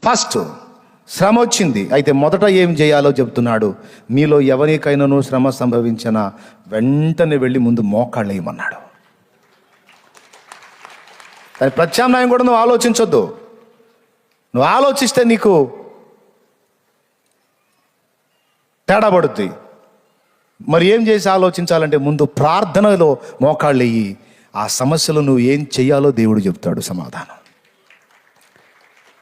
First శ్రమ వచ్చింది, అయితే మొదట ఏం చేయాలో చెప్తున్నాడు. మీలో ఎవరికైనాను శ్రమ సంభవించిన వెంటనే వెళ్ళి ముందు మోకాళ్ళు వేయమన్నాడు. దాని ప్రత్యామ్నాయం కూడా నువ్వు ఆలోచించొద్దు. నువ్వు ఆలోచిస్తే నీకు తేడా పడుద్ది. మరి ఏం చేసి ఆలోచించాలంటే ముందు ప్రార్థనలో మోకాళ్ళు వేయి. ఆ సమస్యలు నువ్వు ఏం చెయ్యాలో దేవుడు చెప్తాడు సమాధానం.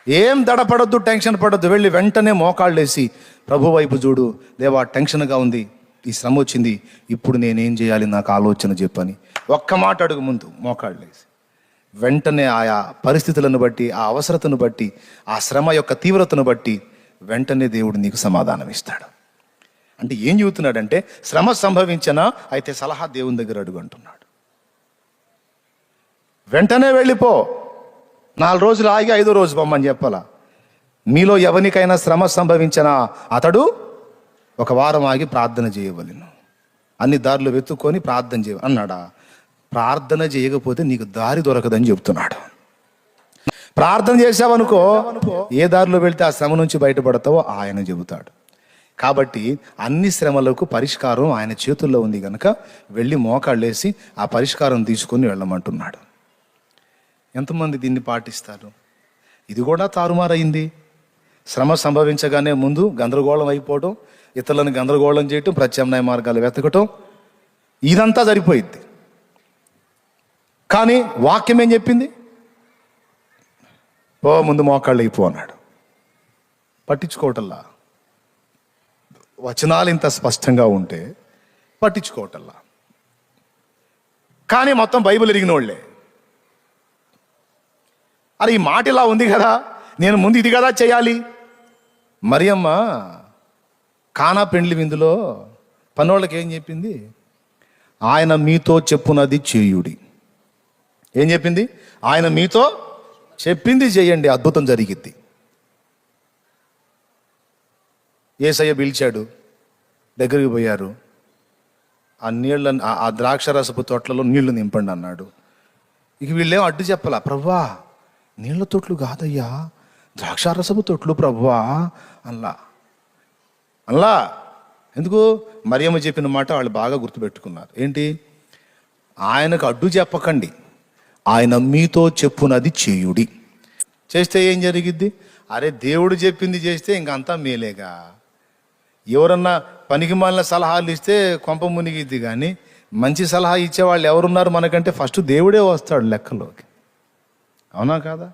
ఏం దడపడొద్దు, టెన్షన్ పడొద్దు. వెళ్ళి వెంటనే మోకాళ్ళు వేసి ప్రభు వైపు చూడు. దేవా, టెన్షన్గా ఉంది, ఈ శ్రమ వచ్చింది, ఇప్పుడు నేనేం చేయాలి, నాకు ఆలోచన చెప్పని ఒక్క మాట అడుగు. ముందు మోకాళ్ళు వేసి వెంటనే ఆయా పరిస్థితులను బట్టి, ఆ అవసరతను బట్టి, ఆ శ్రమ యొక్క తీవ్రతను బట్టి వెంటనే దేవుడు నీకు సమాధానం ఇస్తాడు. అంటే ఏం చెబుతున్నాడంటే, శ్రమ సంభవించినా అయితే సలహా దేవుని దగ్గర అడుగు అంటున్నాడు. వెంటనే వెళ్ళిపో. 4 రోజులు ఆగి 5వ రోజు పొమ్మని చెప్పాలా. మీలో ఎవరికైనా శ్రమ సంభవించినా అతడు 1 వారం ఆగి ప్రార్థన చేయవలెను. అన్ని దారులు వెతుక్కొని ప్రార్థన చేయ అన్నాడా? ప్రార్థన చేయకపోతే నీకు దారి దొరకదని చెప్తున్నాడు. ప్రార్థన చేసావనుకో, ఏ దారిలో వెళ్తే ఆ శ్రమ నుంచి బయటపడతావో ఆయన చెబుతాడు. కాబట్టి అన్ని శ్రమలకు పరిష్కారం ఆయన చేతుల్లో ఉంది కనుక వెళ్ళి మోకాళ్ళేసి ఆ పరిష్కారం తీసుకొని వెళ్ళమంటున్నాడు. ఎంతమంది దీన్ని పాటిస్తారు? ఇది కూడా తారుమారైంది. శ్రమ సంభవించగానే ముందు గందరగోళం అయిపోవడం, ఇతరులను గందరగోళం చేయటం, ప్రత్యామ్నాయ మార్గాలు వెతకటం, ఇదంతా సరిపోయింది. కానీ వాక్యం ఏం చెప్పింది? ముందు మోకాళ్ళు అయిపో అన్నాడు. పట్టించుకోవటల్లా. వచనాలు ఇంత స్పష్టంగా ఉంటే పట్టించుకోవటల్లా. కానీ మొత్తం బైబిల్ ఎరిగిన వాళ్ళే. అరే, ఈ మాట ఇలా ఉంది కదా, నేను ముందు ఇది కదా చేయాలి. మరియమ్మ కానా పెండ్లి విందులో పనోళ్ళకి ఏం చెప్పింది? ఆయన మీతో చెప్పునది చేయుడి. ఏం చెప్పింది? ఆయన మీతో చెప్పింది చేయండి, అద్భుతం జరిగిద్ది. యేసయ్య పిలిచాడు, దగ్గరికి పోయారు. ఆ నీళ్ళ ఆ ద్రాక్షరసపు తొట్లలో నీళ్లు నింపండి అన్నాడు. ఇక వీళ్ళేం అడ్డు చెప్పాలా? ప్రభువా, నీళ్ళ తొట్లు కాదయ్యా, ద్రాక్షారసపు తొట్లు ప్రభువా అల్లా. ఎందుకు? మరియమ్మ చెప్పిన మాట వాళ్ళు బాగా గుర్తుపెట్టుకున్నారు. ఏంటి? ఆయనకు అడ్డు చెప్పకండి, ఆయన మీతో చెప్పునది చేయుడి. చేస్తే ఏం జరిగిద్ది? అరే, దేవుడు చెప్పింది చేస్తే ఇంకంతా మేలేగా. ఎవరన్నా పనికి మాలిన సలహాలు ఇస్తే కొంప మునిగిద్ది, కానీ మంచి సలహా ఇచ్చేవాళ్ళు ఎవరున్నారు మనకంటే? ఫస్ట్ దేవుడే వస్తాడు లెక్కలోకి. అవునా కాదా?